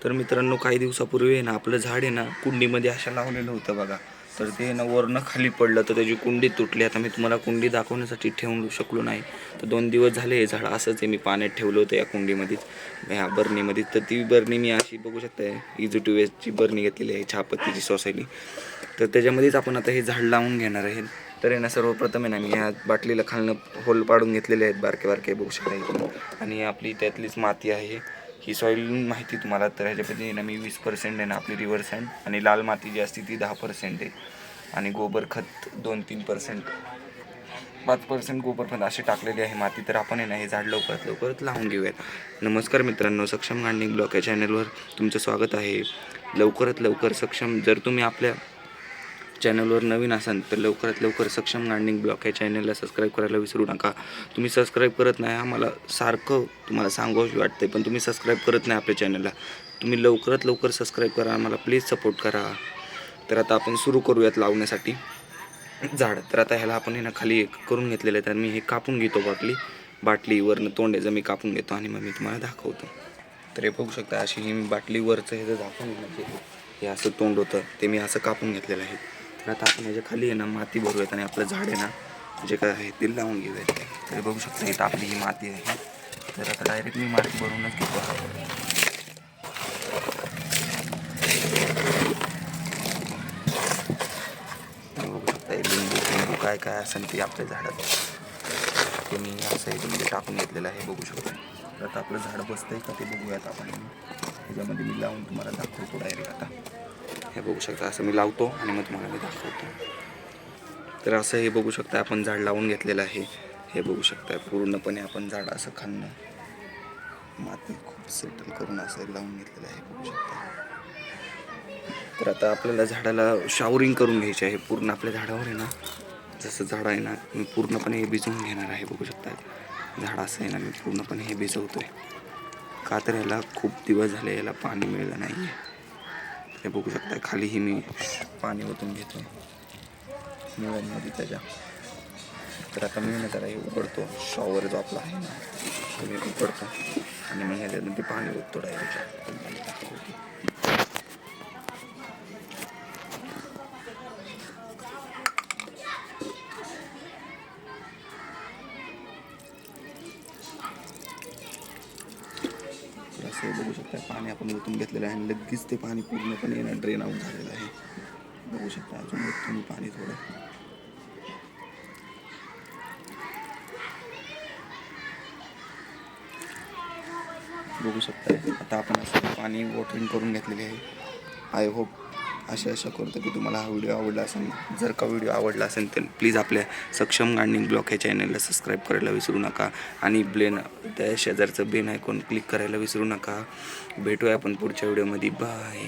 तर मित्रांनो, काही दिवसापूर्वी आहे ना आपलं झाड आहे ना कुंडीमध्ये अशा लावलेलं होतं बघा. तर ते ना वरनं खाली पडलं तर त्याची कुंडी तुटली. आता मी तुम्हाला कुंडी दाखवण्यासाठी ठेवू शकलो नाही. तर 2 दिवस झाले हे झाड असंच आहे, मी पाण्यात ठेवलं होतं या कुंडीमध्येच, ह्या बरणीमध्ये. तर ती बरणी मी अशी बघू शकता इझी टू वेस्टची बरणी घेतलेली आहे, चहापत्तीची सोसायटी. तर त्याच्यामध्येच आपण आता हे झाड लावून घेणार आहे. तर आहे ना सर्वप्रथम आहे ना मी ह्या बाटलीला खालनं होल पाडून घेतलेले आहेत बारके बारके बघू शकता इकडून. आणि आपली त्यातलीच माती आहे ही सॉईल माहिती तुम्हाला. तर ह्याच्यामध्ये ना मी 20% आहे ना आपली रिव्हर सँड, आणि लाल माती जी असते ती 10% आहे, आणि गोबर खत 2-3%, 5% गोबर खत असे टाकलेले आहे माती. तर आपण आहे ना हे झाड लवकरात लावून घेऊयात. नमस्कार मित्रांनो, सक्षम गार्डनिंग ब्लॉक या चॅनलवर तुमचं स्वागत आहे. लवकरात लवकर सक्षम, जर तुम्ही आपल्या चॅनलवर नवीन असाल तर लवकरात लवकर सक्षम गार्डनिंग ब्लॉक या चॅनलला सबस्क्राईब करायला विसरू नका. तुम्ही सबस्क्राईब करत नाही, आम्हाला सारखं तुम्हाला सांगावंशी वाटते, पण तुम्ही सबस्क्राईब करत नाही आपल्या चॅनलला. तुम्ही लवकरात लवकर सबस्क्राईब करा, आम्हाला प्लीज सपोर्ट करा. तर आता आपण सुरू करूयात लावण्यासाठी झाड. तर आता ह्याला आपण ना खाली करून घेतलेलं आहे. तर मी हे कापून घेतो बाटलीवरनं तोंडाचं मी कापून घेतो आणि मग मी तुम्हाला दाखवतो. तर हे बघू शकता अशी ही मी बाटलीवरचं हे जर झाकून म्हणजे हे असं तोंड होतं ते मी असं कापून घेतलेलं आहे. तर आता आपण ह्याच्या खाली आहे ना माती भरूयात आणि आपलं झाड आहे ना जे काय आहे ते लावून घेऊयात. तर बघू शकता इथं आपली ही माती आहे. तर आता डायरेक्ट मी माती भरूनच घेतो. बघू शकता लिंबू काय काय असेल ते आपल्या झाडात ते मी असं हे टाकून घेतलेलं आहे बघू शकता. तर आता आपलं झाड बसतंय का ते बघूयात आपण. ह्याच्यामध्ये मी लावून तुम्हाला दाखवतो डायरेक्ट. आता हे बघू शकता असं मी लावतो आणि मग तुम्हाला मी दाखवतो. तर असं हे बघू शकता आपण झाड लावून घेतलेलं आहे. हे बघू शकता पूर्णपणे आपण झाड असं खालनं माती खूप सेटल करून असं लावून घेतलेलं आहे बघू शकता. तर आता आपल्याला झाडाला शावरिंग करून घ्यायची आहे पूर्ण. आपल्या झाडावर आहे ना जसं झाड आहे ना मी पूर्णपणे हे भिजवून घेणार आहे बघू शकता. झाड असं आहे ना मी पूर्णपणे हे भिजवतोय का तर याला खूप दिवस झाले याला पाणी मिळालं नाही आहे. हे बघू शकता खालीही मी पाणी ओतून घेतो मुळांमध्ये त्याच्या. तर आता मी जरा हे उघडतो, शॉवर जो आपला आहे ना तो मी उघडतो आणि मग ह्याच्यामध्ये पाणी ओततो डायरेक्ट. असं बघू शकता पाणी आपण ओतून घेतलेलं आहे आणि लगेच ते पाणी पूर्णपणे ना ड्रेन आउट झालेलं आहे बघू शकता. अजून ओतून पाणी थोडं बघू शकता. आता आपण असं पाणी वॉटरिंग करून घेतलेले आहे. आय होप अशा करतो की तुम्हाला हा व्हिडिओ आवडला असेल. जर का व्हिडिओ आवडला असेल तर प्लीज आपल्या सक्षम गार्डनिंग ब्लॉक या चॅनलला सबस्क्राईब करायला विसरू नका आणि त्या शेजारचं बेल आयकॉन क्लिक करायला विसरू नका. भेटूया आपण पुढच्या व्हिडिओमध्ये. बाय.